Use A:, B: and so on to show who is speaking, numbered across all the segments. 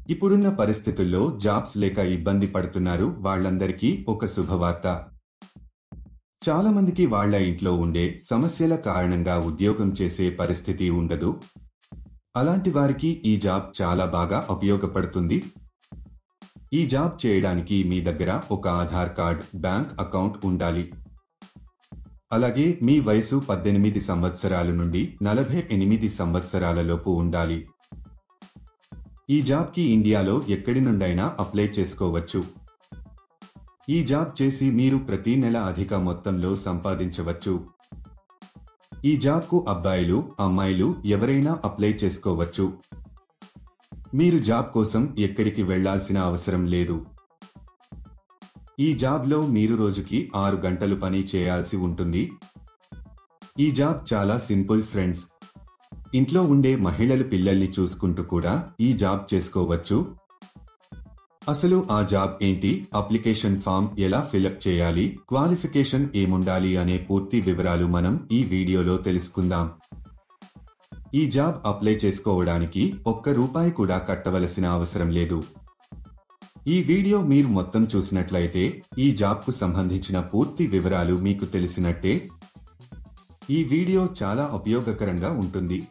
A: ఇప్పుడున్న పరిస్థితుల్లో జాబ్స్ లేక ఇబ్బంది పడుతున్నారు వాళ్ళందరికీ ఒక శుభవార్త. చాలా మందికి వాళ్ళ ఇంట్లో ఉండే సమస్యల కారణంగా ఉద్యోగం చేసే పరిస్థితి ఉండదు. అలాంటి వారికి ఈ జాబ్ చాలా బాగా ఉపయోగపడుతుంది. ఈ జాబ్ చేయడానికి మీ దగ్గర ఒక ఆధార్ కార్డ్, బ్యాంక్ అకౌంట్ ఉండాలి. అలాగే మీ వయసు 18 సంవత్సరాల నుండి 48 సంవత్సరాల లోపు ఉండాలి. ఈ జాబ్కి ఇండియాలో ఎక్కడి నుండైనా అప్లై చేసుకోవచ్చు. ఈ జాబ్ చేసి మీరు ప్రతి నెల అధిక మొత్తంలో సంపాదించవచ్చు. ఈ జాబ్కు అబ్బాయిలు, అమ్మాయిలు ఎవరైనా అప్లై చేసుకోవచ్చు. మీరు జాబ్ కోసం ఎక్కడికి వెళ్లాల్సిన అవసరం లేదు. ఈ జాబ్లో మీరు రోజుకి 6 గంటలు పని చేయాల్సి ఉంటుంది. ఈ జాబ్ చాలా సింపుల్ ఫ్రెండ్స్. ఇంట్లో ఉండే మహిళలు పిల్లల్ని చూసుకుంటూ కూడా ఈ జాబ్ చేసుకోవచ్చు. అసలు ఆ జాబ్ ఏంటి, అప్లికేషన్ ఫామ్ ఎలా ఫిలప్ చేయాలి, క్వాలిఫికేషన్ ఏముండాలి అనే పూర్తి వివరాలు మనం ఈ వీడియోలో తెలుసుకుందాం. ఈ జాబ్ అప్లై చేసుకోవడానికి ₹1 కూడా కట్టవలసిన అవసరం లేదు. ఈ వీడియో మీరు మొత్తం చూసినట్లయితే ఈ జాబ్కు సంబంధించిన పూర్తి వివరాలు మీకు తెలిసినట్టే. ఈ వీడియో చాలా ఉపయోగకరంగా ఉంటుంది.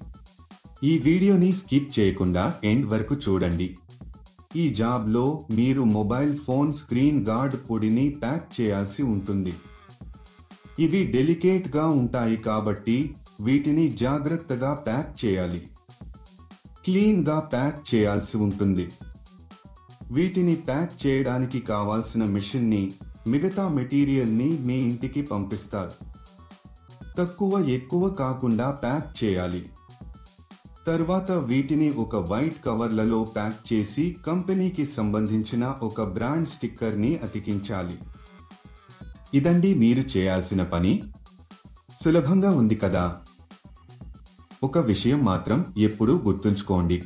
A: ఈ వీడియోని స్కిప్ చేయకుండా ఎండ్ వరకు చూడండి. ఈ జాబ్లో మీరు మొబైల్ ఫోన్ స్క్రీన్ గార్డ్ పొడిని ప్యాక్ చేయాల్సి ఉంటుంది. ఇవి డెలికేట్గా ఉంటాయి కాబట్టి వీటిని జాగ్రత్తగా ప్యాక్ చేయాలి. క్లీన్గా ప్యాక్ చేయాల్సి ఉంటుంది. వీటిని ప్యాక్ చేయడానికి కావాల్సిన మిషన్ని, మిగతా మెటీరియల్ని మీ ఇంటికి పంపిస్తారు. తక్కువ ఎక్కువ కాకుండా ప్యాక్ చేయాలి. తర్వాత వీటిని ఒక వైట్ కవర్లలో ప్యాక్ చేసి కంపెనీకి సంబంధించిన ఒక బ్రాండ్ స్టిక్కర్ని అతికించాలి. ఇదండి మీరు చేయాల్సిన పని. సులభంగా ఉంది కదా? ఒక విషయం మాత్రం ఎప్పుడూ గుర్తుంచుకోండి.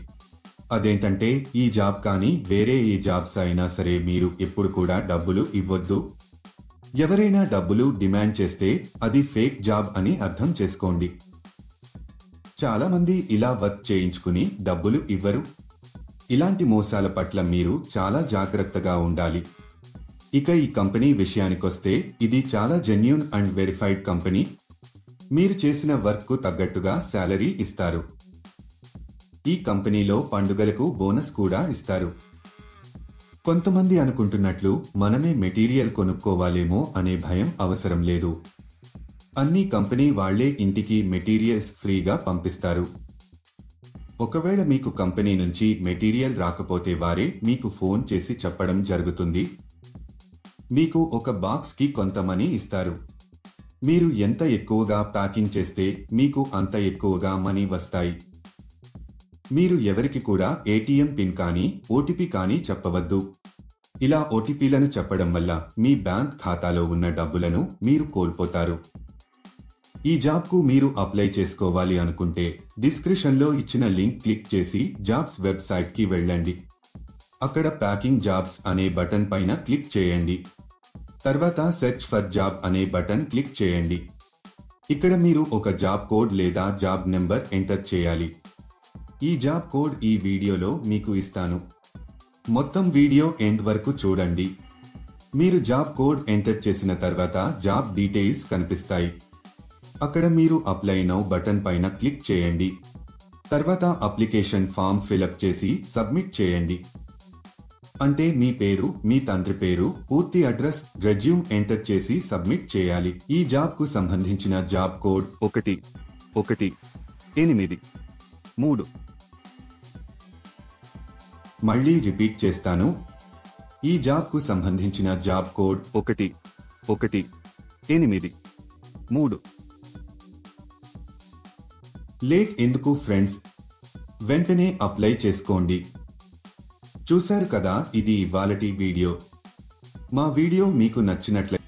A: అదేంటంటే ఈ జాబ్ కానీ వేరే ఏ జాబ్స్ అయినా సరే మీరు ఎప్పుడు కూడా డబ్బులు ఇవ్వొద్దు. ఎవరైనా డబ్బులు డిమాండ్ చేస్తే అది ఫేక్ జాబ్ అని అర్థం చేసుకోండి. చాలా మంది ఇలా వర్క్ చేయించుకుని డబ్బులు ఇవ్వరు. ఇలాంటి మోసాల పట్ల మీరు చాలా జాగ్రత్తగా ఉండాలి. ఇక ఈ కంపెనీ విషయానికొస్తే ఇది చాలా జెన్యూన్ అండ్ వెరిఫైడ్ కంపెనీ. మీరు చేసిన వర్క్కు తగ్గట్టుగా శాలరీ ఇస్తారు. ఈ కంపెనీలో పండుగలకు బోనస్ కూడా ఇస్తారు. కొంతమంది అనుకుంటున్నట్లు మనమే మెటీరియల్ కొనుక్కోవాలేమో అనే భయం అవసరం లేదు. అన్ని కంపెనీ వాళ్లే ఇంటికి మెటీరియల్స్ ఫ్రీగా పంపిస్తారు. ఒకవేళ మీకు కంపెనీ నుంచి మెటీరియల్ రాకపోతే వారే మీకు ఫోన్ చేసి చెప్పడం జరుగుతుంది. మీకు ఒక బాక్స్కి కొంత మనీ ఇస్తారు. మీరు ఎంత ఎక్కువగా ప్యాకింగ్ చేస్తే మీకు అంత ఎక్కువగా మనీ వస్తాయి. మీరు ఎవరికి కూడా ఏటీఎం పిన్ కానీ ఓటీపీ కానీ చెప్పవద్దు. ఇలా ఓటీపీలను చెప్పడం వల్ల మీ బ్యాంక్ ఖాతాలో ఉన్న డబ్బులను మీరు కోల్పోతారు. ఈ జాబ్కు మీరు అప్లై చేసుకోవాలి అనుకుంటే డిస్క్రిప్షన్లో ఇచ్చిన లింక్ క్లిక్ చేసి జాబ్స్ వెబ్సైట్కి వెళ్ళండి. అక్కడ ప్యాకింగ్ జాబ్స్ అనే బటన్ పైన క్లిక్ చేయండి. తర్వాత సెర్చ్ ఫర్ జాబ్ అనే బటన్ క్లిక్ చేయండి. ఇక్కడ మీరు ఒక జాబ్ కోడ్ లేదా జాబ్ నెంబర్ ఎంటర్ చేయాలి. ఈ జాబ్ కోడ్ ఈ వీడియోలో మీకు ఇస్తాను. మొత్తం వీడియో ఎండ్ వరకు చూడండి. మీరు జాబ్ కోడ్ ఎంటర్ చేసిన తర్వాత జాబ్ డీటెయిల్స్ కనిపిస్తాయి. అక్కడ మీరు అప్లై నౌ బటన్ పైన క్లిక్ చేయండి. తర్వాత అప్లికేషన్ ఫామ్ ఫిలప్ చేసి సబ్మిట్ చేయండి. అంటే మీ పేరు, మీ తండ్రి పేరు, పూర్తి అడ్రస్, రెజ్యూమ్ ఎంటర్ చేసి సబ్మిట్ చేయాలి. ఈ జాబ్కు సంబంధించిన జాబ్ కోడ్ 1183. మళ్ళీ రిపీట్ చేస్తాను. ఈ జాబ్కు సంబంధించిన జాబ్ కోడ్ 1183. లేట్ ఎందుకు ఫ్రెండ్స్? వెంటనే అప్లై చేసుకోండి. చూశారు కదా, ఇది ఇవాళటి వీడియో. మా వీడియో మీకు నచ్చినట్లయితే